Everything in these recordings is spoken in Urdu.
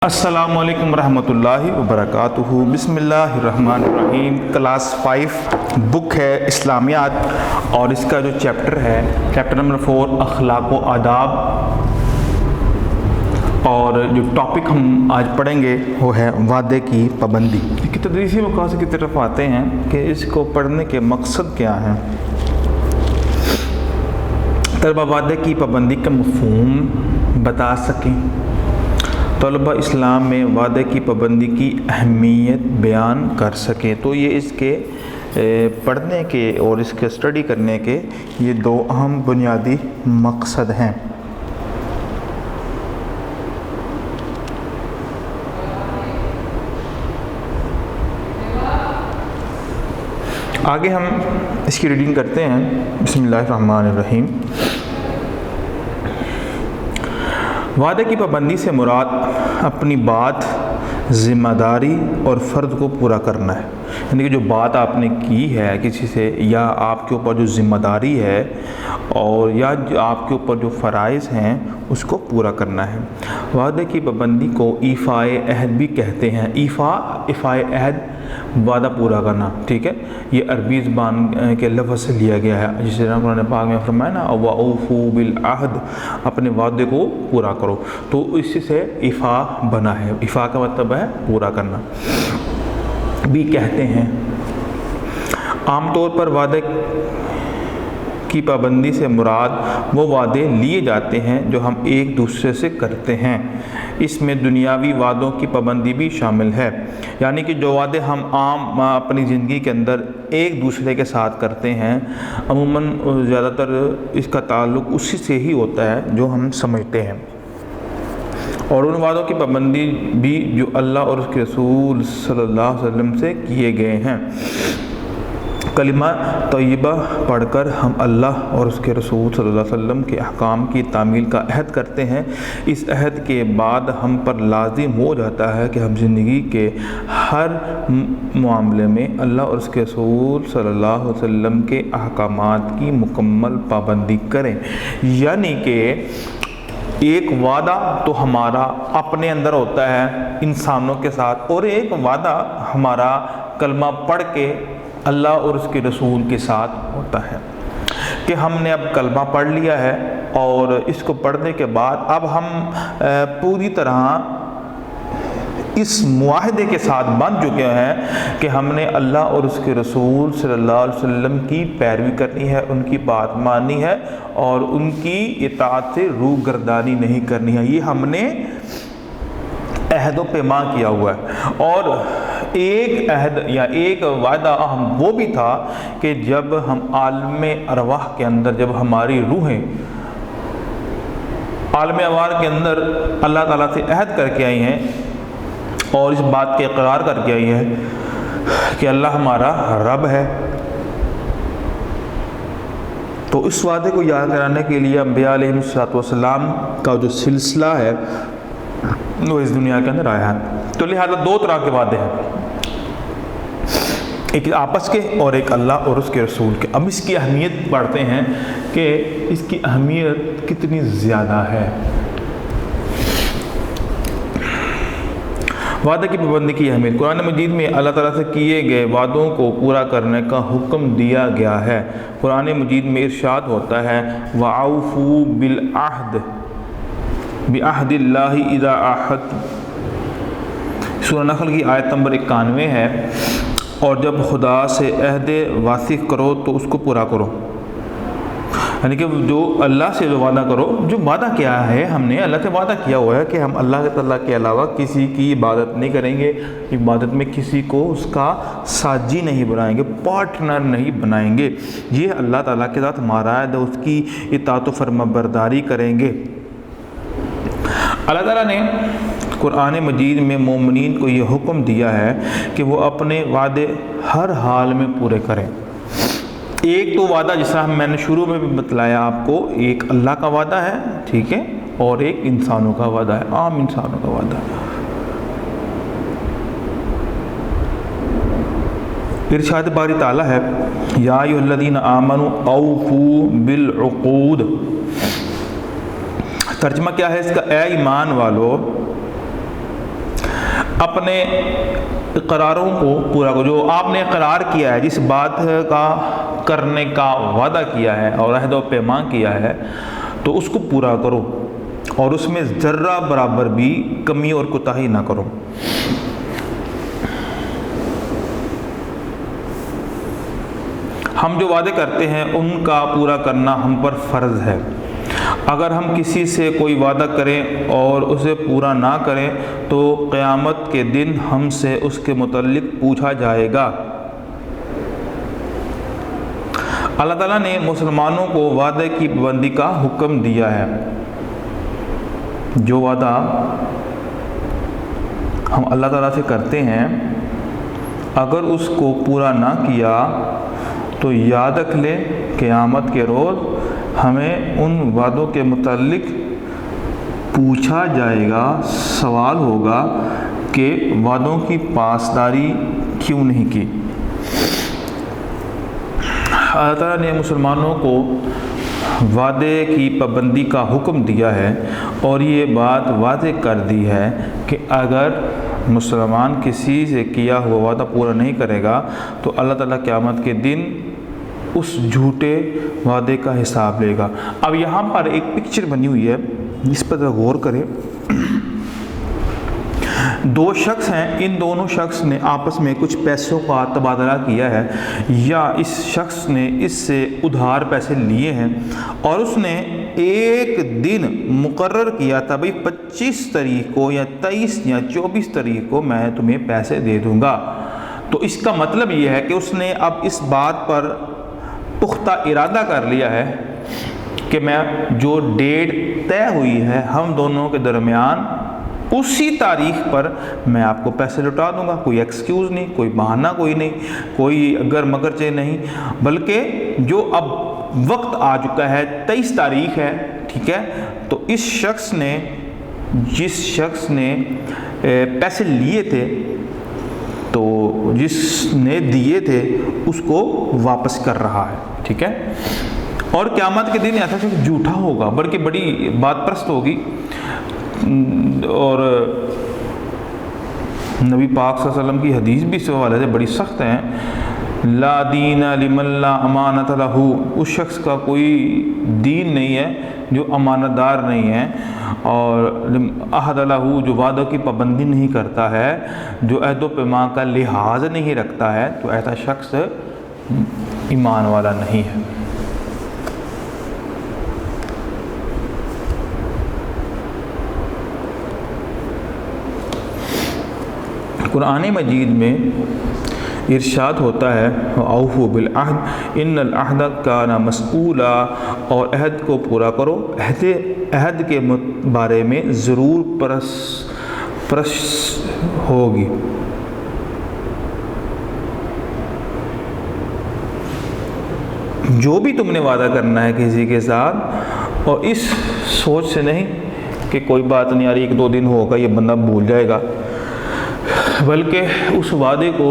السلام علیکم ورحمۃ اللہ وبرکاتہ۔ بسم اللہ الرحمن الرحیم۔ کلاس 5 بک ہے اسلامیات، اور اس کا جو چیپٹر ہے چیپٹر نمبر 4 اخلاق و آداب، اور جو ٹاپک ہم آج پڑھیں گے وہ ہے وعدے کی پابندی۔ کہ تدریسی مقاصد کی طرف آتے ہیں کہ اس کو پڑھنے کے مقصد کیا ہیں۔ طلبہ وعدے کی پابندی کا مفہوم بتا سکیں، طلبہ اسلام میں وعدے کی پابندی کی اہمیت بیان کر سکیں، تو یہ اس کے پڑھنے کے اور اس کے اسٹڈی کرنے کے یہ دو اہم بنیادی مقصد ہیں۔ آگے ہم اس کی ریڈنگ کرتے ہیں۔ بسم اللہ الرحمن الرحیم۔ وعدے کی پابندی سے مراد اپنی بات، ذمہ داری اور فرض کو پورا کرنا ہے، یعنی کہ جو بات آپ نے کی ہے کسی سے، یا آپ کے اوپر جو ذمہ داری ہے، اور یا جو آپ کے اوپر جو فرائض ہیں اس کو پورا کرنا ہے۔ وعدے کی پابندی کو ایفاء عہد بھی کہتے ہیں۔ ایفاء عہد وعدہ پورا کرنا، ٹھیک ہے، یہ عربی زبان کے لفظ سے لیا گیا ہے، جس طرح قرآن پاک میں فرمایا نا وَأَوْفُوا بِالْعَهْدِ، اپنے وعدے کو پورا کرو، تو اسی سے ایفاء بنا ہے۔ ایفاء کا مطلب ہے پورا کرنا بھی کہتے ہیں۔ عام طور پر وعدے کی پابندی سے مراد وہ وعدے لیے جاتے ہیں جو ہم ایک دوسرے سے کرتے ہیں۔ اس میں دنیاوی وعدوں کی پابندی بھی شامل ہے، یعنی کہ جو وعدے ہم عام اپنی زندگی کے اندر ایک دوسرے کے ساتھ کرتے ہیں، عموماً زیادہ تر اس کا تعلق اسی سے ہی ہوتا ہے جو ہم سمجھتے ہیں، اور ان وعدوں کی پابندی بھی جو اللہ اور اس کے رسول صلی اللہ علیہ وسلم سے کیے گئے ہیں۔ کلمہ طیبہ پڑھ کر ہم اللہ اور اس کے رسول صلی اللہ علیہ وسلم کے احکام کی تعمیل کا عہد کرتے ہیں۔ اس عہد کے بعد ہم پر لازم ہو جاتا ہے کہ ہم زندگی کے ہر معاملے میں اللہ اور اس کے رسول صلی اللہ علیہ وسلم کے احکامات کی مکمل پابندی کریں، یعنی کہ ایک وعدہ تو ہمارا اپنے اندر ہوتا ہے انسانوں کے ساتھ، اور ایک وعدہ ہمارا کلمہ پڑھ کے اللہ اور اس کے رسول کے ساتھ ہوتا ہے کہ ہم نے اب کلمہ پڑھ لیا ہے، اور اس کو پڑھنے کے بعد اب ہم پوری طرح اس معاہدے کے ساتھ بن چکے ہیں کہ ہم نے اللہ اور اس کے رسول صلی اللہ علیہ وسلم کی پیروی کرنی ہے، ان کی بات ماننی ہے، اور ان کی اطاعت سے روگردانی نہیں کرنی ہے۔ یہ ہم نے عہد و پیمان کیا ہوا ہے۔ اور ایک عہد یا ایک وعدہ ہم وہ بھی تھا کہ جب ہم عالم ارواح کے اندر، جب ہماری روحیں عالم ارواح کے اندر اللہ تعالیٰ سے عہد کر کے آئی ہیں اور اس بات کے اقرار کر کے آئی ہیں کہ اللہ ہمارا رب ہے، تو اس وعدے کو یاد کرانے کے لیے انبیاء علیہ السلام کا جو سلسلہ ہے وہ اس دنیا کے اندر آیا ہے۔ تو لہذا دو طرح کے وعدے ہیں، ایک آپس کے اور ایک اللہ اور اس کے رسول کے۔ اب اس کی اہمیت پڑھتے ہیں کہ اس کی اہمیت کتنی زیادہ ہے۔ وعدے کی پابندی کی اہمیت، قرآن مجید میں اللہ تعالیٰ سے کیے گئے وعدوں کو پورا کرنے کا حکم دیا گیا ہے۔ قرآن مجید میں ارشاد ہوتا ہے وَأَوْفُوا بِالْعَهْدِ بِعَهْدِ اللَّهِ إِذَا عَاهَدتُّمْ، سورہ نحل کی آیت نمبر 91 ہے، اور جب خدا سے عہد واثق کرو تو اس کو پورا کرو، یعنی کہ جو اللہ سے جو وعدہ کرو، جو وعدہ کیا ہے ہم نے اللہ سے وعدہ کیا ہوا ہے کہ ہم اللہ تعالیٰ کے علاوہ کسی کی عبادت نہیں کریں گے، عبادت میں کسی کو اس کا ساجی نہیں بنائیں گے، پارٹنر نہیں بنائیں گے، یہ اللہ تعالیٰ کے ساتھ ہمارا ہے، اس کی اطاعت و فرمانبرداری کریں گے۔ اللہ تعالیٰ نے قرآن مجید میں مومنین کو یہ حکم دیا ہے کہ وہ اپنے وعدے ہر حال میں پورے کریں۔ ایک تو وعدہ جس طرح میں نے شروع میں بھی بتلایا آپ کو، ایک اللہ کا وعدہ ہے، ٹھیک ہے، اور ایک انسانوں کا وعدہ ہے، عام انسانوں کا وعدہ ہے۔ ارشاد باری تعالیٰ ہے یا ایھا الذین آمنوا اوفوا بالعقود، ترجمہ کیا ہے اس کا؟ اے ایمان والو اپنے اقراروں کو پورا کرو، جو آپ نے اقرار کیا ہے، جس بات کا کرنے کا وعدہ کیا ہے اور عہد و پیمان کیا ہے، تو اس کو پورا کرو اور اس میں ذرہ برابر بھی کمی اور کوتاہی نہ کرو۔ ہم جو وعدے کرتے ہیں ان کا پورا کرنا ہم پر فرض ہے۔ اگر ہم کسی سے کوئی وعدہ کریں اور اسے پورا نہ کریں تو قیامت کے دن ہم سے اس کے متعلق پوچھا جائے گا۔ اللہ تعالیٰ نے مسلمانوں کو وعدے کی پابندی کا حکم دیا ہے۔ جو وعدہ ہم اللہ تعالیٰ سے کرتے ہیں، اگر اس کو پورا نہ کیا تو یاد رکھ لیں قیامت کے روز ہمیں ان وعدوں کے متعلق پوچھا جائے گا، سوال ہوگا کہ وعدوں کی پاسداری کیوں نہیں کی۔ اللہ تعالیٰ نے مسلمانوں کو وعدے کی پابندی کا حکم دیا ہے اور یہ بات واضح کر دی ہے کہ اگر مسلمان کسی سے کیا ہوا وعدہ پورا نہیں کرے گا تو اللہ تعالیٰ قیامت کے دن اس جھوٹے وعدے کا حساب لے گا۔ اب یہاں پر ایک پکچر بنی ہوئی ہے، جس پر غور کریں۔ دو شخص ہیں، ان دونوں شخص نے آپس میں کچھ پیسوں کا تبادلہ کیا ہے، یا اس شخص نے اس سے ادھار پیسے لیے ہیں اور اس نے ایک دن مقرر کیا تھا، بھئی 25 تاریخ کو یا 23 یا 24 تاریخ کو میں تمہیں پیسے دے دوں گا۔ تو اس کا مطلب یہ ہے کہ اس نے اب اس بات پر پختہ ارادہ کر لیا ہے کہ میں جو ڈیٹ طے ہوئی ہے ہم دونوں کے درمیان، اسی تاریخ پر میں آپ کو پیسے لوٹا دوں گا۔ کوئی ایکسکیوز نہیں، کوئی بہانہ کوئی نہیں، کوئی اگر مگرچہ نہیں، بلکہ جو اب وقت آ چکا ہے، 23 تاریخ ہے، ٹھیک ہے، تو اس شخص نے، جس شخص نے پیسے لیے تھے، تو جس نے دیے تھے اس کو واپس کر رہا ہے، ٹھیک ہے۔ اور قیامت کے دن ایسا شخص جھوٹا ہوگا، بلکہ بڑی بات پرست ہوگی، اور نبی پاک صلی اللہ علیہ وسلم کی حدیث بھی اس حوالے سے بڑی سخت ہیں، لا دین لمن لا امانت لہ، اس شخص کا کوئی دین نہیں ہے جو امانت دار نہیں ہے، اور عہد لہ، جو وعدوں کی پابندی نہیں کرتا ہے، جو عہد و پیمان کا لحاظ نہیں رکھتا ہے، تو ایسا شخص ایمان والا نہیں ہے۔ قرآن مجید میں ارشاد ہوتا ہے اوفوا بالعہد ان العہد کان مسئولا، اور عہد کو پورا کرو، عہد کے بارے میں ضرور پرس ہوگی۔ جو بھی تم نے وعدہ کرنا ہے کسی کے ساتھ، اور اس سوچ سے نہیں کہ کوئی بات نہیں، یار 1-2 دن ہوگا یہ بندہ بھول جائے گا، بلکہ اس وعدے کو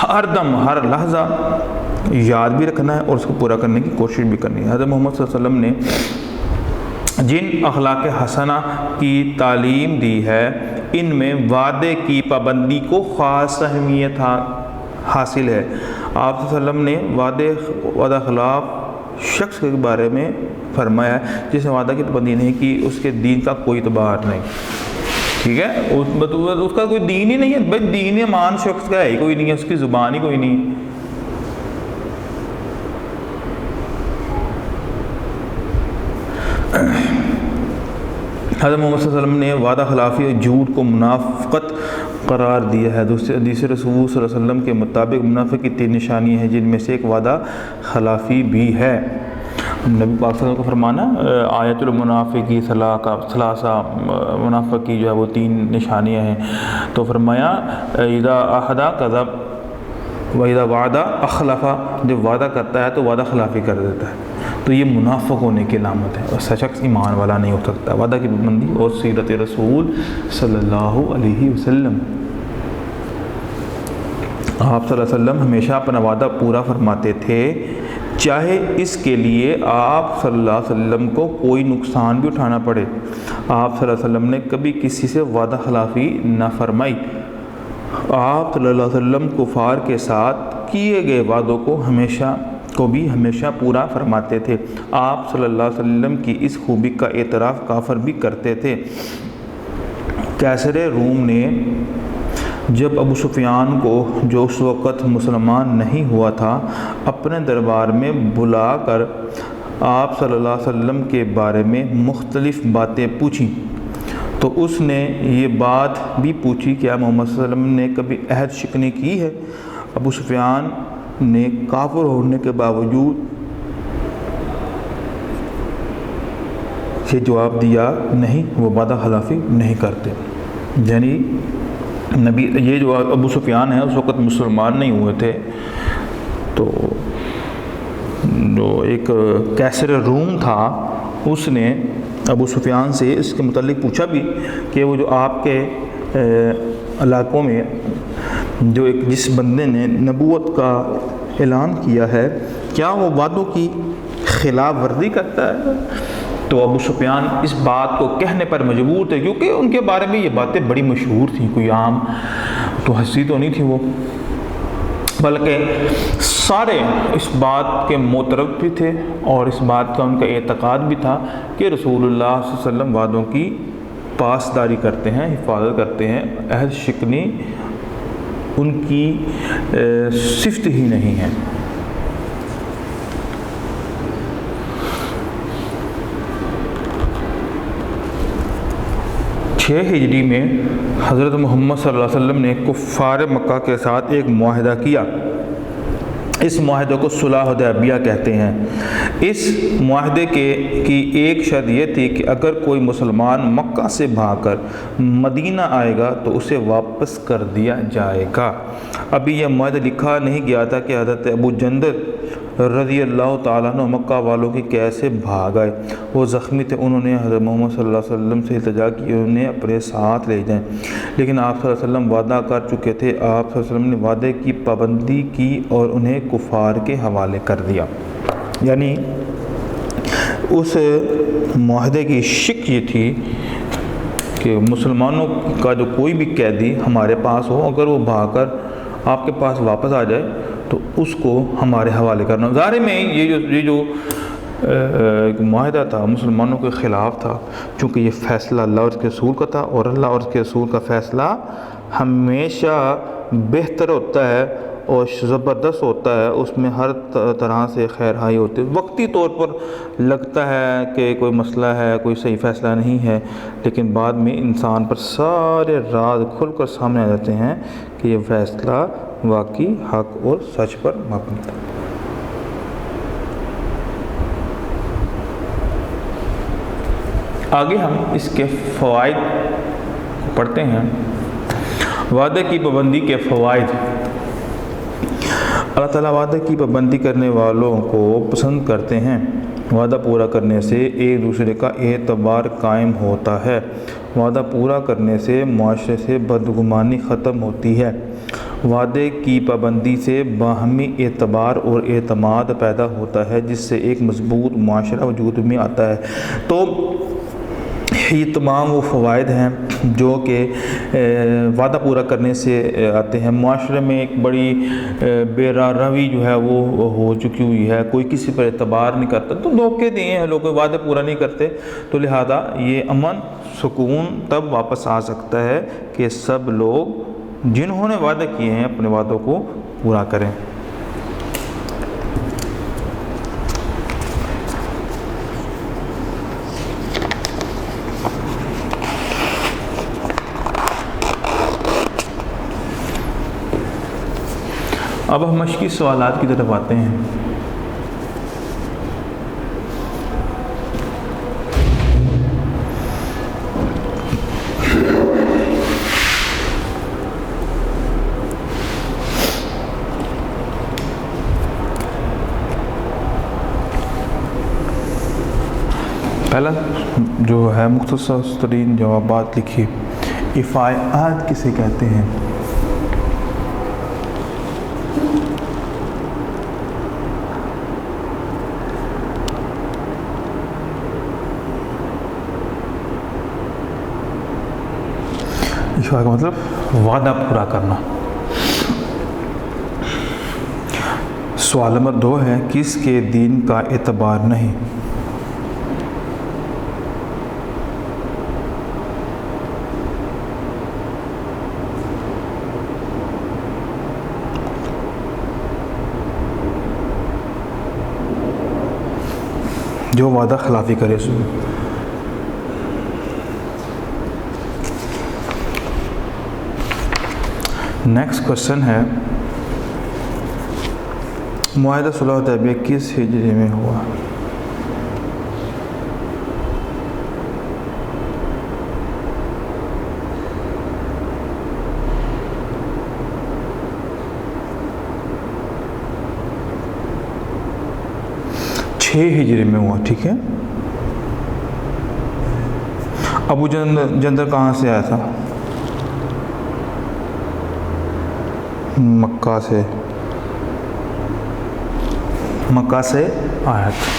ہر دم، ہر لحظہ یاد بھی رکھنا ہے اور اس کو پورا کرنے کی کوشش بھی کرنی ہے۔ حضرت محمد صلی اللہ علیہ وسلم نے جن اخلاق حسنہ کی تعلیم دی ہے، ان میں وعدے کی پابندی کو خاص اہمیت حاصل ہے۔ آپ صلی اللہ علیہ وسلم نے وعدہ خلاف شخص کے بارے میں فرمایا ہے جس نے وعدہ کی پابندی نہیں کی، اس کے دین کا کوئی اعتبار نہیں، ٹھیک ہے، اس کا کوئی دین ہی نہیں ہے، بھائی دین ایمان شخص کا ہے ہی کوئی نہیں ہے، اس کی زبان ہی کوئی نہیں ہے۔ حضرت محمد صلی اللہ علیہ وسلم نے وعدہ خلافی اور جھوٹ کو منافقت قرار دیا ہے۔ دوسرے حدیث رسول صلی اللہ علیہ وسلم کے مطابق منافق کی 3 نشانیاں ہیں، جن میں سے ایک وعدہ خلافی بھی ہے۔ نبی پاک صلی اللہ علیہ وسلم کا فرمانا آیت المنافقی ثلاثہ، منافق کی جو ہے وہ 3 نشانیاں ہیں، تو فرمایا اذا احد کذب و اذا وعد اخلف، جب وعدہ کرتا ہے تو وعدہ خلافی کر دیتا ہے، تو یہ منافق ہونے کی علامت ہے، ایسا شخص ایمان والا نہیں ہو سکتا۔ وعدہ کی پابندی اور سیرت رسول صلی اللہ علیہ وسلم، آپ صلی اللہ علیہ وسلم ہمیشہ اپنا وعدہ پورا فرماتے تھے، چاہے اس کے لیے آپ صلی اللہ علیہ وسلم کو کوئی نقصان بھی اٹھانا پڑے۔ آپ صلی اللہ علیہ وسلم نے کبھی کسی سے وعدہ خلافی نہ فرمائی۔ آپ صلی اللہ علیہ وسلم کفار کے ساتھ کیے گئے وعدوں کو ہمیشہ پورا فرماتے تھے۔ آپ صلی اللہ علیہ وسلم کی اس خوبی کا اعتراف کافر بھی کرتے تھے۔ قیصر روم نے جب ابو سفیان کو، جو اس وقت مسلمان نہیں ہوا تھا، اپنے دربار میں بلا کر آپ صلی اللہ علیہ وسلم کے بارے میں مختلف باتیں پوچھیں تو اس نے یہ بات بھی پوچھی کہ محمد صلی اللہ علیہ وسلم نے کبھی عہد شکنی کی ہے؟ ابو سفیان نے کافر ہونے کے باوجود یہ جواب دیا، نہیں، وہ وعدہ خلافی نہیں کرتے۔ یعنی یہ جو ابو سفیان ہے اس وقت مسلمان نہیں ہوئے تھے، تو جو ایک قیصر روم تھا اس نے ابو سفیان سے اس کے متعلق پوچھا بھی کہ وہ جو آپ کے علاقوں میں جو جس بندے نے نبوت کا اعلان کیا ہے، کیا وہ وعدوں کی خلاف ورزی کرتا ہے؟ تو ابو سفیان اس بات کو کہنے پر مجبور تھے، کیونکہ ان کے بارے میں یہ باتیں بڑی مشہور تھیں، کوئی عام تو ہستی تو نہیں تھی وہ، بلکہ سارے اس بات کے معترف بھی تھے اور اس بات کا ان کا اعتقاد بھی تھا کہ رسول اللہ صلی اللہ علیہ وسلم وعدوں کی پاسداری کرتے ہیں، حفاظت کرتے ہیں، عہد شکنی ان کی صفت ہی نہیں ہے۔ 6 ہجری میں حضرت محمد صلی اللہ علیہ وسلم نے کفار مکہ کے ساتھ ایک معاہدہ کیا۔ اس معاہدے کو صلح حدیبیہ کہتے ہیں۔ اس معاہدے کی ایک شرط یہ تھی کہ اگر کوئی مسلمان مکہ سے بھاگ کر مدینہ آئے گا تو اسے واپس کر دیا جائے گا۔ ابھی یہ معاہدہ لکھا نہیں گیا تھا کہ حضرت ابو جندل رضی اللہ تعالیٰ عنہ مکہ والوں کی کیسے بھاگ آئے۔ وہ زخمی تھے، انہوں نے حضرت محمد صلی اللہ علیہ وسلم سے التجا کی انہیں اپنے ساتھ لے جائیں، لیکن آپ صلی اللہ علیہ وسلم وعدہ کر چکے تھے۔ آپ صلی اللہ علیہ وسلم نے وعدے کی پابندی کی اور انہیں کفار کے حوالے کر دیا۔ یعنی اس معاہدے کی شک یہ تھی کہ مسلمانوں کا جو کوئی بھی قیدی ہمارے پاس ہو، اگر وہ بھاگ کر آپ کے پاس واپس آ جائے تو اس کو ہمارے حوالے کرنا۔ ظاہر میں یہ جو ایک معاہدہ تھا مسلمانوں کے خلاف تھا، چونکہ یہ فیصلہ اللہ اور اس کے رسول کا تھا، اور اللہ اور اس کے رسول کا فیصلہ ہمیشہ بہتر ہوتا ہے اور زبردست ہوتا ہے، اس میں ہر طرح سے خیر ہائی ہوتی ہے۔ وقتی طور پر لگتا ہے کہ کوئی مسئلہ ہے، کوئی صحیح فیصلہ نہیں ہے، لیکن بعد میں انسان پر سارے راز کھل کر سامنے آ جاتے ہیں کہ یہ فیصلہ واقعی حق اور سچ پر مبنی تھا۔ آگے ہم اس کے فوائد پڑھتے ہیں۔ وعدے کی پابندی کے فوائد۔ اللہ تعالیٰ وعدے کی پابندی کرنے والوں کو پسند کرتے ہیں۔ وعدہ پورا کرنے سے ایک دوسرے کا اعتبار قائم ہوتا ہے۔ وعدہ پورا کرنے سے معاشرے سے بدگمانی ختم ہوتی ہے۔ وعدے کی پابندی سے باہمی اعتبار اور اعتماد پیدا ہوتا ہے، جس سے ایک مضبوط معاشرہ وجود میں آتا ہے۔ تو یہ تمام وہ فوائد ہیں جو کہ وعدہ پورا کرنے سے آتے ہیں۔ معاشرے میں ایک بڑی بے روی جو ہے وہ ہو چکی ہوئی ہے، کوئی کسی پر اعتبار نہیں کرتا، تو دھوکے دیے ہیں لوگ، وعدے پورا نہیں کرتے، تو لہذا یہ امن سکون تب واپس آ سکتا ہے کہ سب لوگ جنہوں نے وعدے کیے ہیں اپنے وعدوں کو پورا کریں۔ اب ہم مشقی سوالات کی طرف آتے ہیں۔ پہلا جو ہے مختصر ترین جوابات لکھیے۔ ایفائے عہد کسے کہتے ہیں؟ اشفاق کا مطلب وعدہ پورا کرنا۔ سوال نمبر 2 ہے، کس کے دین کا اعتبار نہیں؟ جو وعدہ خلافی کرے اس میں۔ نیکسٹ کوشچن ہے، معاہدہ صلح حدیبیہ کس ہجری میں ہوا؟ ہجری میں ہوا، ٹھیک ہے۔ ابو جندل کہاں سے آیا تھا؟ مکہ سے آیا تھا۔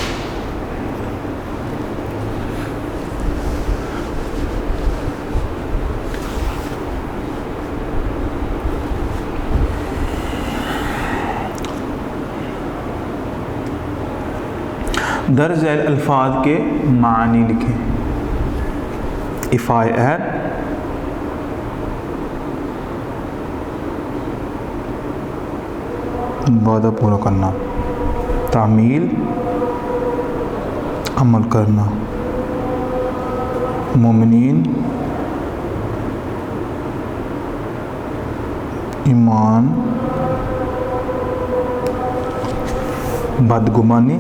درج ذیل الفاظ کے معنی لکھیں۔ افائے عہد، وعدہ پورا کرنا، تعمیل عمل کرنا، مومنین ایمان، بدگمانی،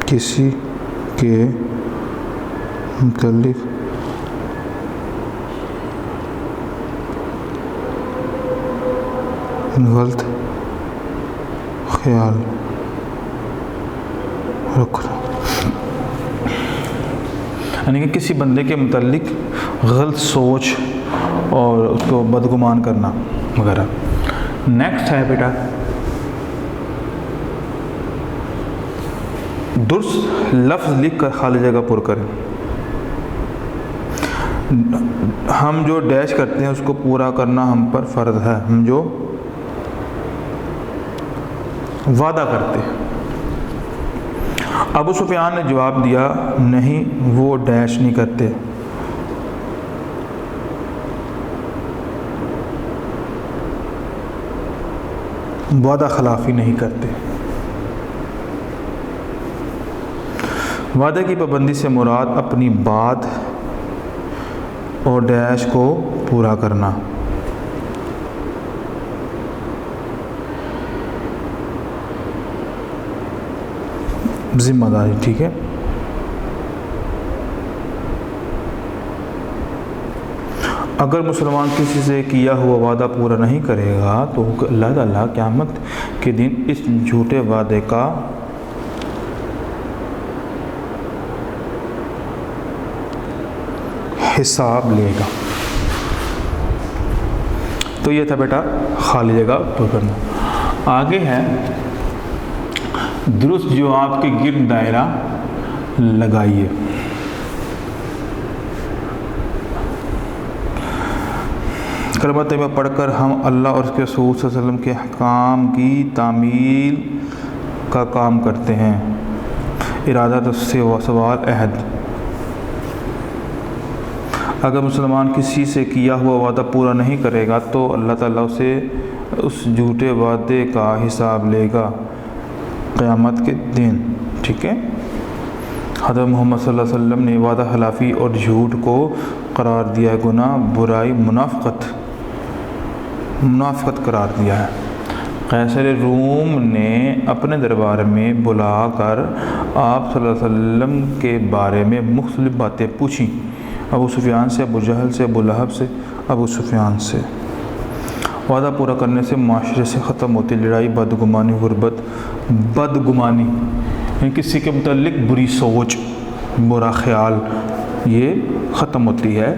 کسی کے متعلق غلط خیال رکھنا، یعنی کہ کسی بندے کے متعلق غلط سوچ اور اس کو بدگمان کرنا وغیرہ۔ نیکسٹ ہے بیٹا، درست لفظ لکھ کر خالی جگہ پر کریں۔ ہم جو ڈیش کرتے ہیں اس کو پورا کرنا ہم پر فرض ہے۔ ہم جو وعدہ کرتے ہیں، ابو سفیان نے جواب دیا نہیں، وہ ڈیش نہیں کرتے۔ وعدہ خلافی نہیں کرتے۔ وعدے کی پابندی سے مراد اپنی بات اور ڈیش کو پورا کرنا۔ ذمہ داری، ٹھیک ہے۔ اگر مسلمان کسی سے کیا ہوا وعدہ پورا نہیں کرے گا تو اللہ تعالیٰ قیامت کے دن اس جھوٹے وعدے کا حساب لے گا۔ تو یہ تھا بیٹا خالی جگہ پر کرنا۔ آگے ہے درست جواب کے گرد دائرہ لگائیے۔ کلمہ طیبہ پڑھ کر ہم اللہ اور اس کے رسول صلی اللہ علیہ وسلم کے احکام کی تعمیل کا کام کرتے ہیں۔ ارادہ سے سوال عہد، اگر مسلمان کسی سے کیا ہوا وعدہ پورا نہیں کرے گا تو اللہ تعالیٰ اسے اس جھوٹے وعدے کا حساب لے گا قیامت کے دن، ٹھیک ہے۔ حضرت محمد صلی اللہ علیہ وسلم نے وعدہ خلافی اور جھوٹ کو قرار دیا گناہ، برائی، منافقت قرار دیا ہے۔ قیصر روم نے اپنے دربار میں بلا کر آپ صلی اللہ علیہ وسلم کے بارے میں مختلف باتیں پوچھیں، ابو سفیان سے، ابو جہل سے، ابو لہب سے، ابو سفیان سے۔ وعدہ پورا کرنے سے معاشرے سے ختم ہوتی لڑائی، بدگمانی، غربت، بدگمانی یعنی کسی کے متعلق بری سوچ، برا خیال، یہ ختم ہوتی ہے۔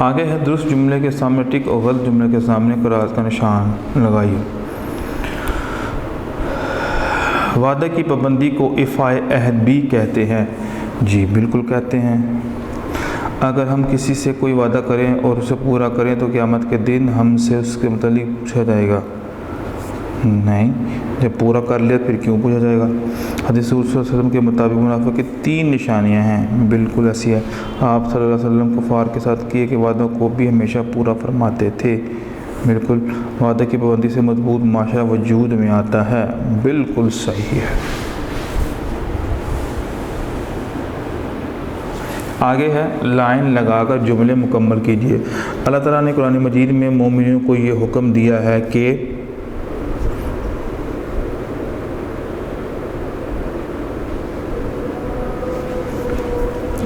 آگے ہے درست جملے کے سامنے ٹک اور غلط جملے کے سامنے کراس کا نشان لگائیے۔ وعدہ کی پابندی کو ایفائے عہد بھی کہتے ہیں، جی بالکل کہتے ہیں۔ اگر ہم کسی سے کوئی وعدہ کریں اور اسے پورا کریں تو قیامت کے دن ہم سے اس کے متعلق پوچھا جائے گا؟ نہیں، جب پورا کر لیا پھر کیوں پوچھا جائے گا؟ حدیث صلی اللہ علیہ وسلم کے مطابق منافق کی 3 نشانیاں ہیں، بالکل ایسی ہے۔ آپ صلی اللہ علیہ وسلم کفار کے ساتھ کیے کہ وعدوں کو بھی ہمیشہ پورا فرماتے تھے، بالکل۔ وعدہ کی پابندی سے مضبوط معاشرہ وجود میں آتا ہے، بالکل صحیح ہے۔ آگے ہے لائن لگا کر جملے مکمل کیجیے۔ اللہ تعالیٰ نے قرآن مجید میں مومنوں کو یہ حکم دیا ہے کہ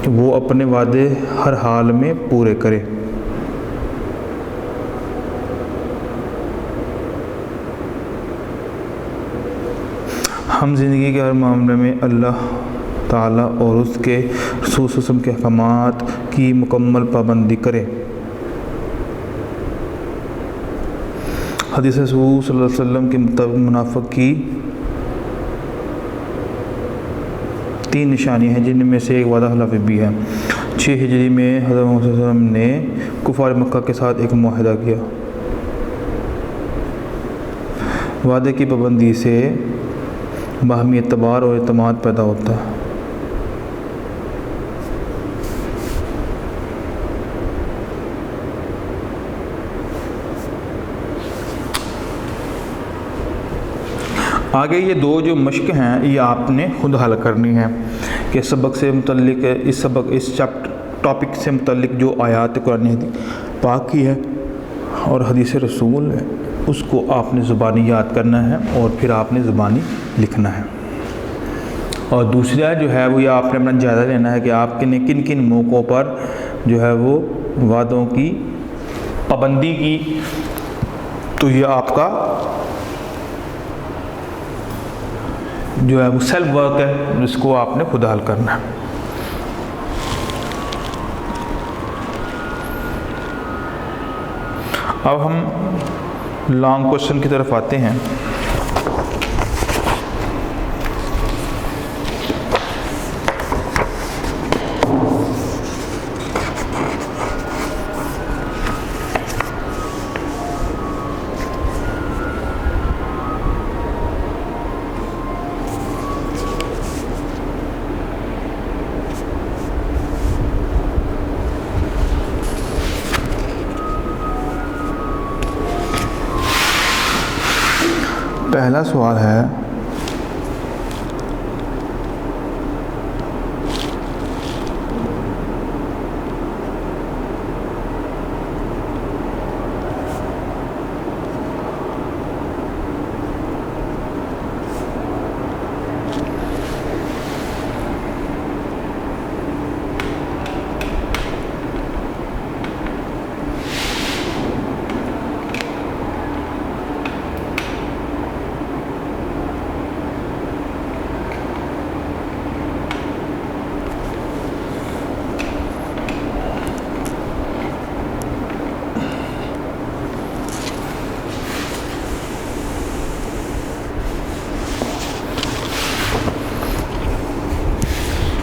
وہ اپنے وعدے ہر حال میں پورے کرے۔ ہم زندگی کے ہر معاملے میں اللہ تعالیٰ اور اس کے رسول صلی اللہ علیہ وسلم کے احکامات کی مکمل پابندی کریں۔ حدیث رسول صلی اللہ علیہ وسلم کے مطابق منافق کی 3 نشانیاں ہیں، جن میں سے ایک وعدہ خلافی بھی ہے۔ 6 ہجری میں حضرت محمد صلی اللہ علیہ وسلم نے کفار مکہ کے ساتھ ایک معاہدہ کیا۔ وعدے کی پابندی سے باہمی اعتبار اور اعتماد پیدا ہوتا ہے۔ آگے یہ 2 جو مشق ہیں یہ آپ نے خود حل کرنی ہے کہ سبق سے متعلق اس ٹاپک سے متعلق جو آیات قرآن پاک کی ہے اور حدیث رسول ہے اس کو آپ نے زبانی یاد کرنا ہے اور پھر آپ نے زبانی لکھنا ہے۔ اور دوسرا جو ہے وہ یہ آپ نے اپنا جائزہ لینا ہے کہ آپ نے کن کن موقعوں پر جو ہے وہ وعدوں کی پابندی کی، تو یہ آپ کا جو ہے وہ سیلف ورک ہے جس کو آپ نے خود حل کرنا ہے۔ اب ہم لانگ کوشچن کی طرف آتے ہیں۔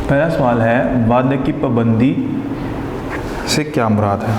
پہلا سوال ہے وعدے کی پابندی سے کیا مراد ہے؟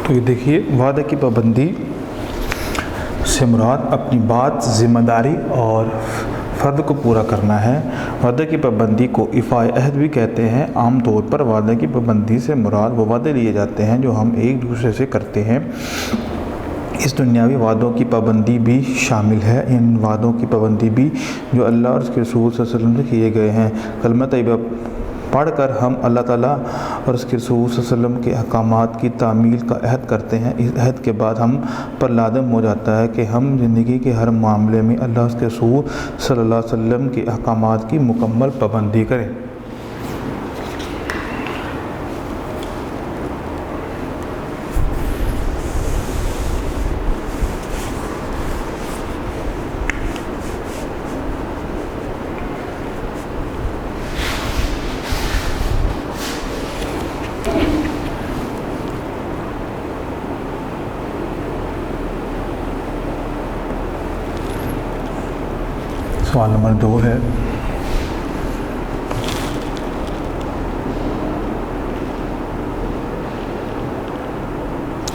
تو یہ دیکھیے وعدے کی پابندی سے مراد اپنی بات، ذمہ داری اور فرد کو پورا کرنا ہے۔ وعدے کی پابندی کو ایفائے عہد بھی کہتے ہیں۔ عام طور پر وعدے کی پابندی سے مراد وہ وعدے لیے جاتے ہیں جو ہم ایک دوسرے سے کرتے ہیں۔ اس دنیاوی وعدوں کی پابندی بھی شامل ہے، ان وعدوں کی پابندی بھی جو اللہ اور اس کے رسول صلی اللہ علیہ وسلم سے کیے گئے ہیں۔ کلمہ طیبہ پڑھ کر ہم اللہ تعالیٰ اور اس کے رسول صلی اللہ علیہ وسلم کے احکامات کی تعمیل کا عہد کرتے ہیں۔ اس عہد کے بعد ہم پر لازم ہو جاتا ہے کہ ہم زندگی کے ہر معاملے میں اللہ اور اس کے رسول صلی اللہ علیہ وسلم کے احکامات کی مکمل پابندی کریں۔ سوال نمبر 2 ہے،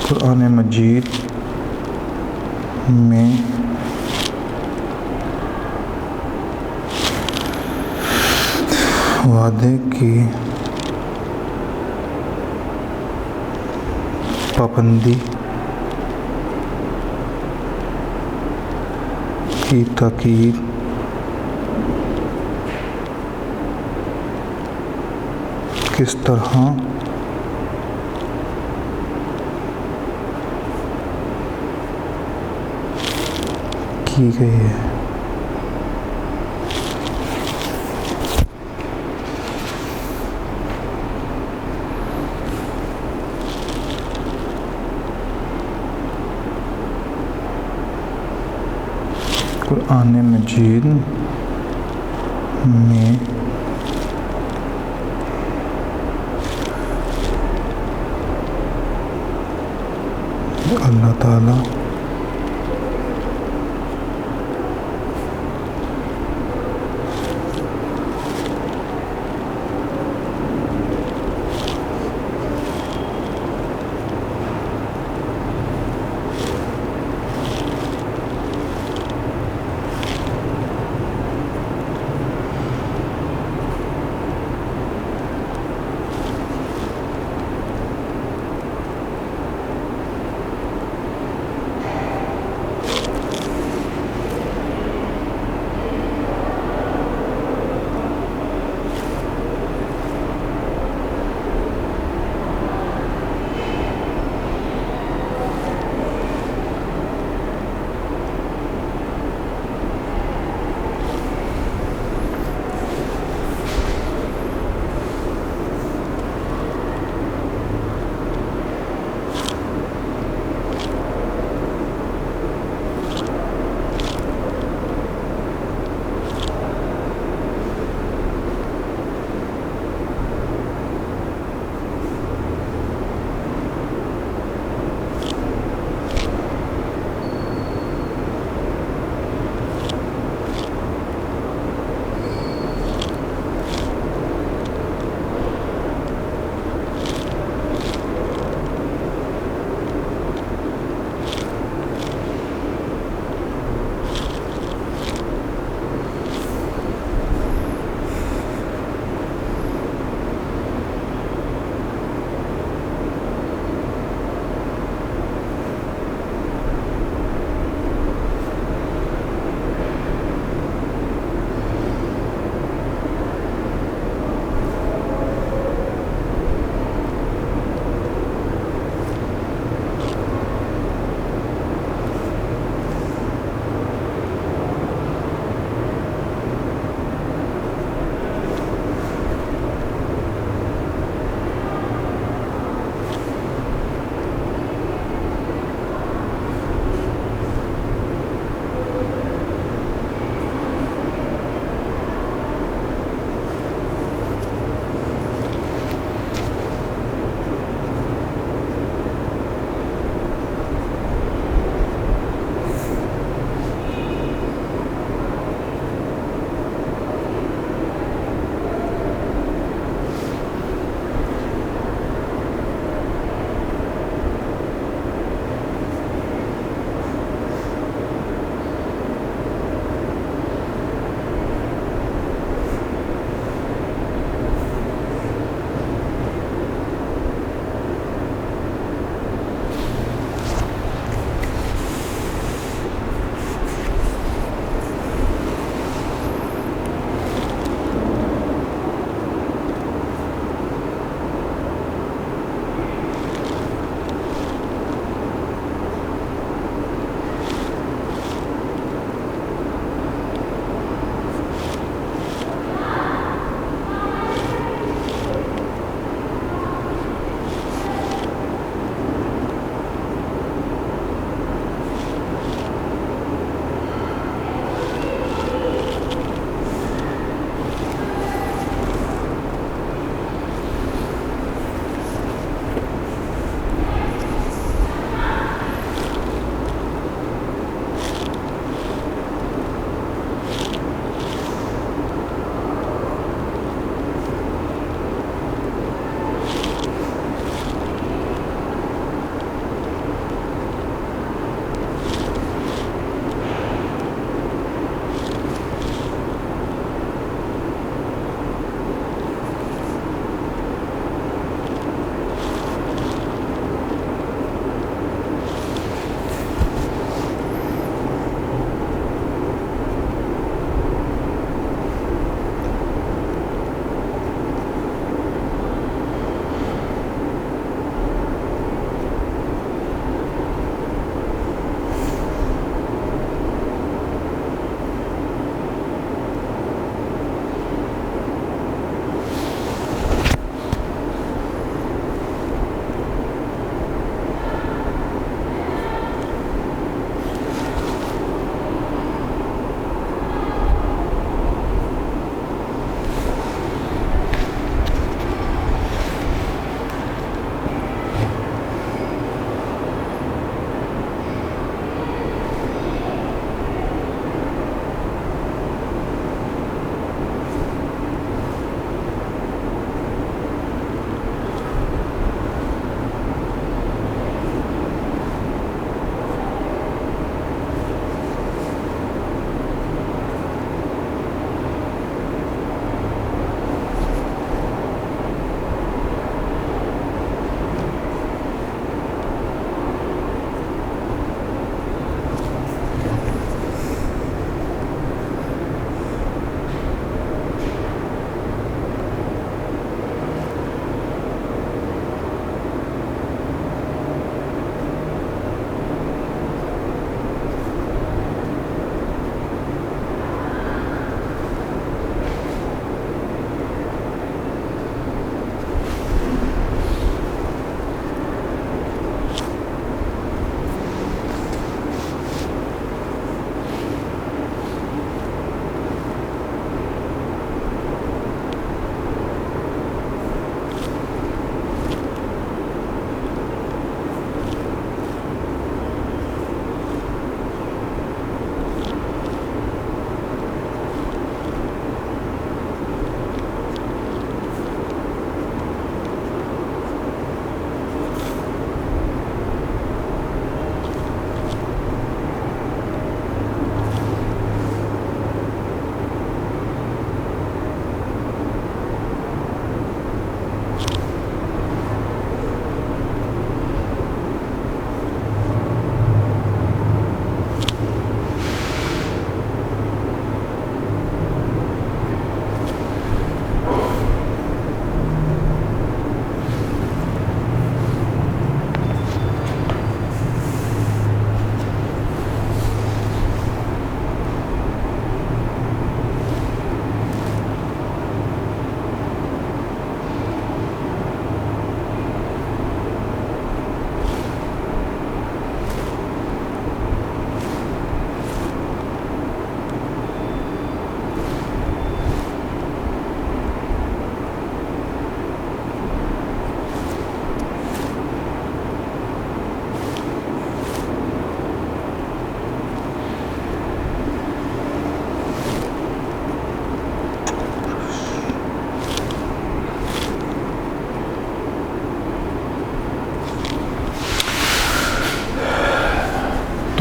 قرآن مجید میں وعدے کی پابندی کی تاکید کس طرح کی گئی ہے؟ قرآن مجید میں اللہ تعالیٰ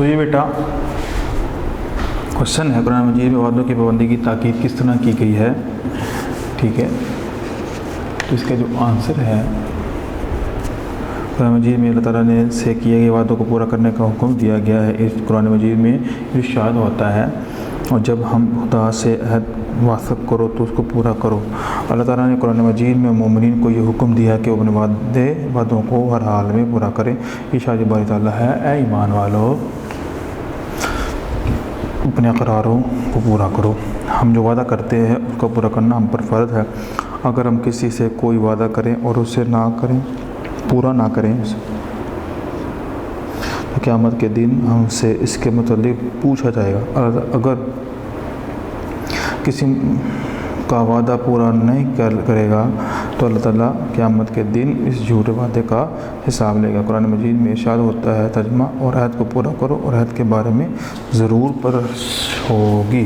تو یہ بیٹا کوشچن ہے، قرآن مجید میں وعدوں کی پابندی کی تاکید کس طرح کی گئی ہے، ٹھیک ہے. تو اس کا جو آنسر ہے، قرآن مجید میں اللہ تعالیٰ نے سے کیے گئے وعدوں کو پورا کرنے کا حکم دیا گیا ہے. اس قرآن مجید میں ارشاد ہوتا ہے، اور جب ہم خدا سے عہد واثق کرو تو اس کو پورا کرو. اللہ تعالیٰ نے قرآن مجید میں مومنین کو یہ حکم دیا کہ وہ اپنے وعدوں کو ہر حال میں پورا کریں. ارشاد باری تعالیٰ ہے، اے ایمان والو اپنے اقراروں کو پورا کرو. ہم جو وعدہ کرتے ہیں اس کا پورا کرنا ہم پر فرض ہے. اگر ہم کسی سے کوئی وعدہ کریں اور اسے پورا نہ کریں تو قیامت کے دن ہم سے اس کے متعلق پوچھا جائے گا. اگر کسی کا وعدہ پورا نہیں کرے گا تو اللہ تعالیٰ قیامت کے دن اس جھوٹے وعدے کا حساب لے گا. قرآن مجید میں ارشاد ہوتا ہے، ترجمہ، اور عہد کو پورا کرو اور عہد کے بارے میں ضرور پرس ہوگی.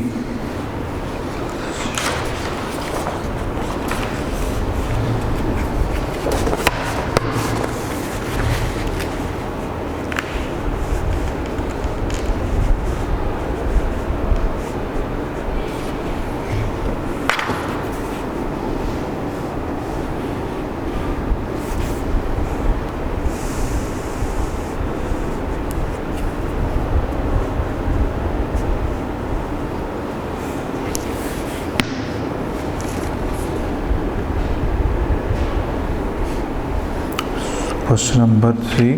کوشچن نمبر 3،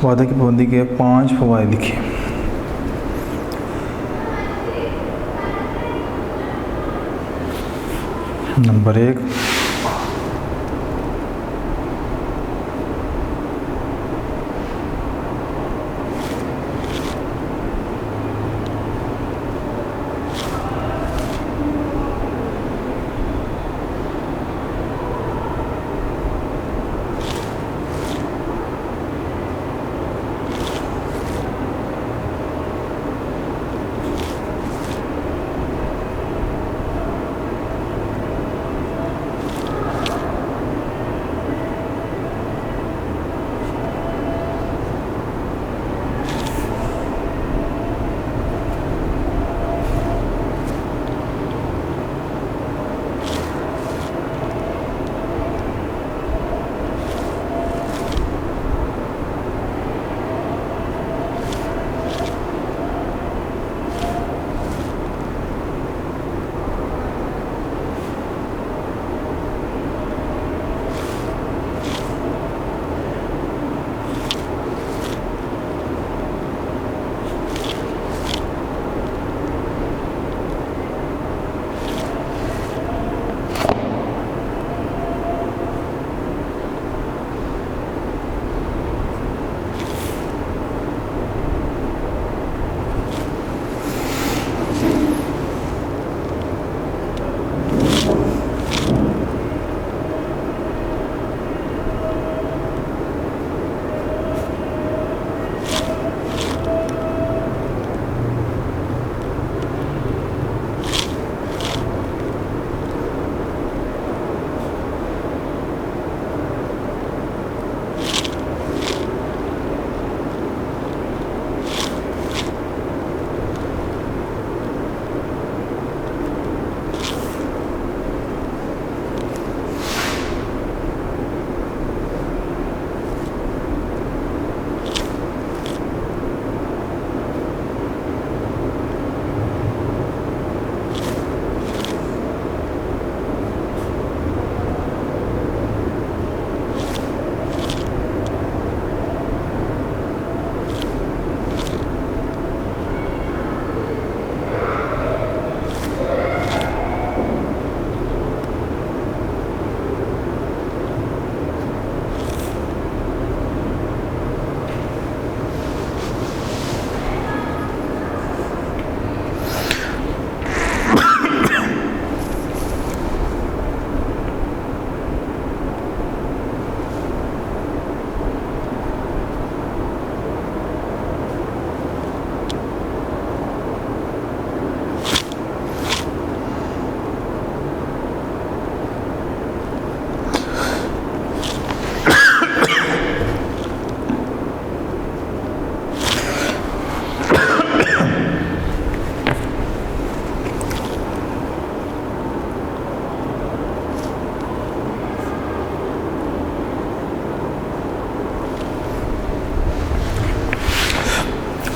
وعدے کی پابندی کے 5 فوائد لکھیں. نمبر 1،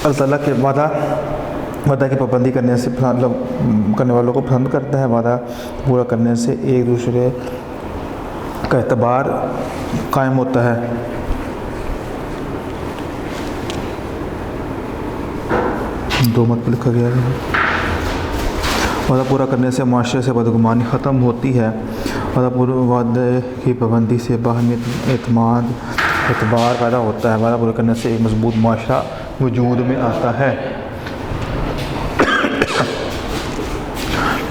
اللہ تعالیٰ کے وعدہ کی پابندی کرنے سے کرنے والوں کو پسند کرتا ہے. وعدہ پورا کرنے سے ایک دوسرے کا اعتبار قائم ہوتا ہے. دو مت پہ لکھا گیا ہے. وعدہ پورا کرنے سے معاشرے سے بدگمانی ختم ہوتی ہے. وعدے کی پابندی سے باہمی اعتبار پیدا ہوتا ہے. وعدہ پورا کرنے سے ایک مضبوط معاشرہ وجود میں آتا ہے.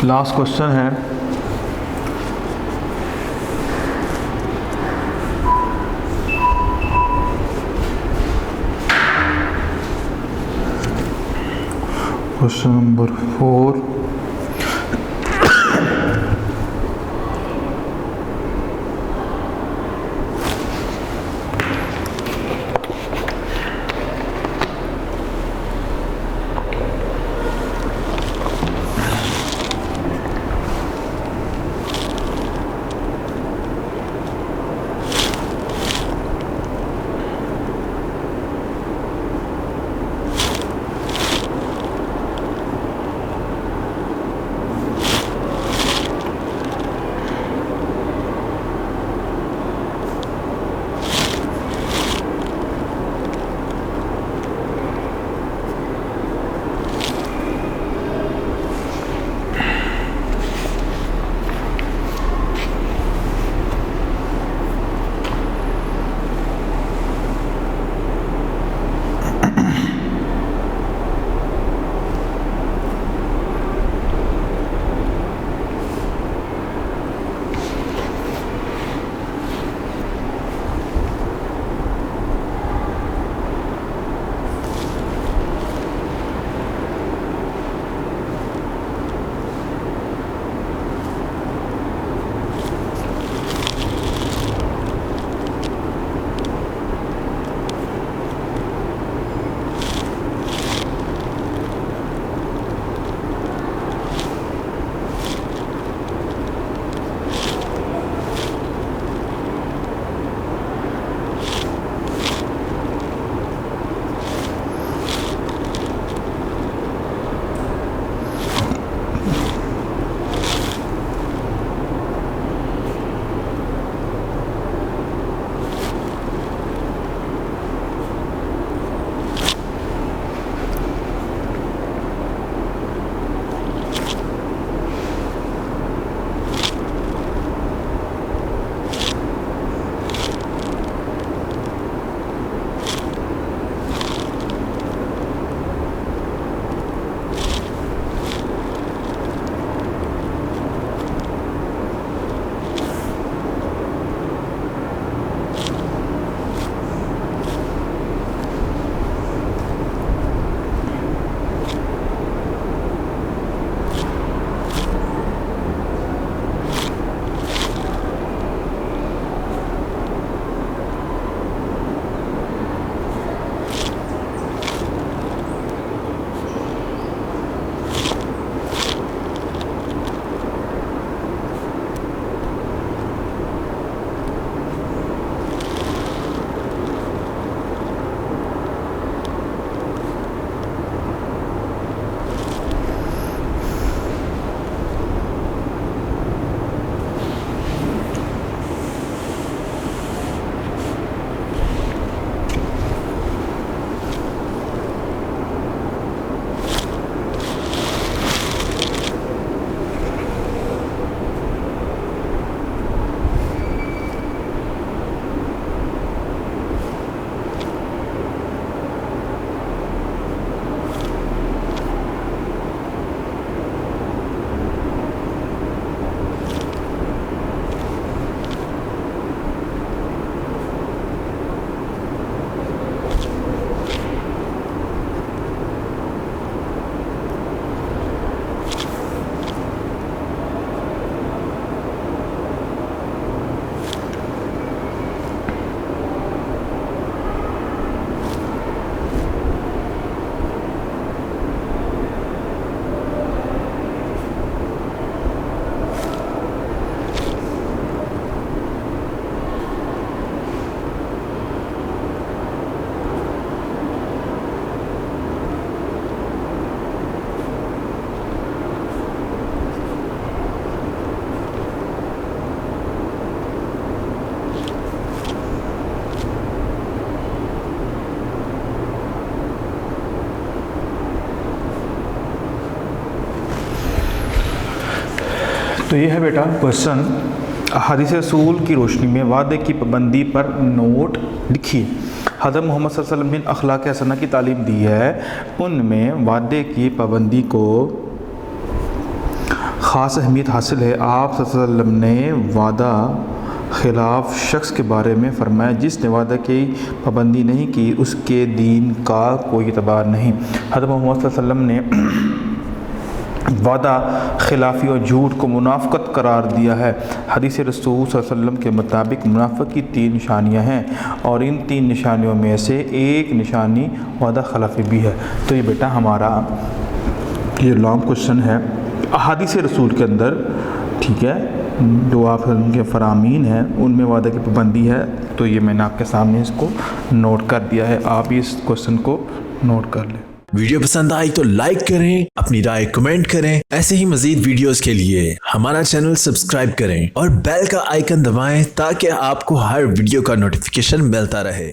لاسٹ کوشچن ہے کوشچن نمبر 4. تو یہ ہے بیٹا کوشچن، احادیث رسول کی روشنی میں وعدے کی پابندی پر نوٹ لکھیے۔ حضرت محمد صلی اللہ علیہ وسلم نے اخلاق حسنہ کی تعلیم دی ہے، ان میں وعدے کی پابندی کو خاص اہمیت حاصل ہے۔ آپ صلی اللہ علیہ وسلم نے وعدہ خلاف شخص کے بارے میں فرمایا، جس نے وعدہ کی پابندی نہیں کی اس کے دین کا کوئی اعتبار نہیں۔ حضرت محمد صلی اللہ علیہ وسلم نے وعدہ خلافی اور جھوٹ کو منافقت قرار دیا ہے۔ حدیث رسول صلی اللہ علیہ وسلم کے مطابق منافق کی 3 نشانیاں ہیں، اور ان 3 نشانیوں میں سے ایک نشانی وعدہ خلافی بھی ہے۔ تو یہ بیٹا ہمارا یہ لانگ کوشچن ہے احادیث رسول کے اندر، ٹھیک ہے، جو آپ ان کے فرامین ہیں ان میں وعدہ کی پابندی ہے۔ تو یہ میں نے آپ کے سامنے اس کو نوٹ کر دیا ہے، آپ اس کوشچن کو نوٹ کر لیں۔ ویڈیو پسند آئی تو لائک کریں، اپنی رائے کمنٹ کریں۔ ایسے ہی مزید ویڈیوز کے لیے ہمارا چینل سبسکرائب کریں اور بیل کا آئیکن دبائیں تاکہ آپ کو ہر ویڈیو کا نوٹیفیکیشن ملتا رہے۔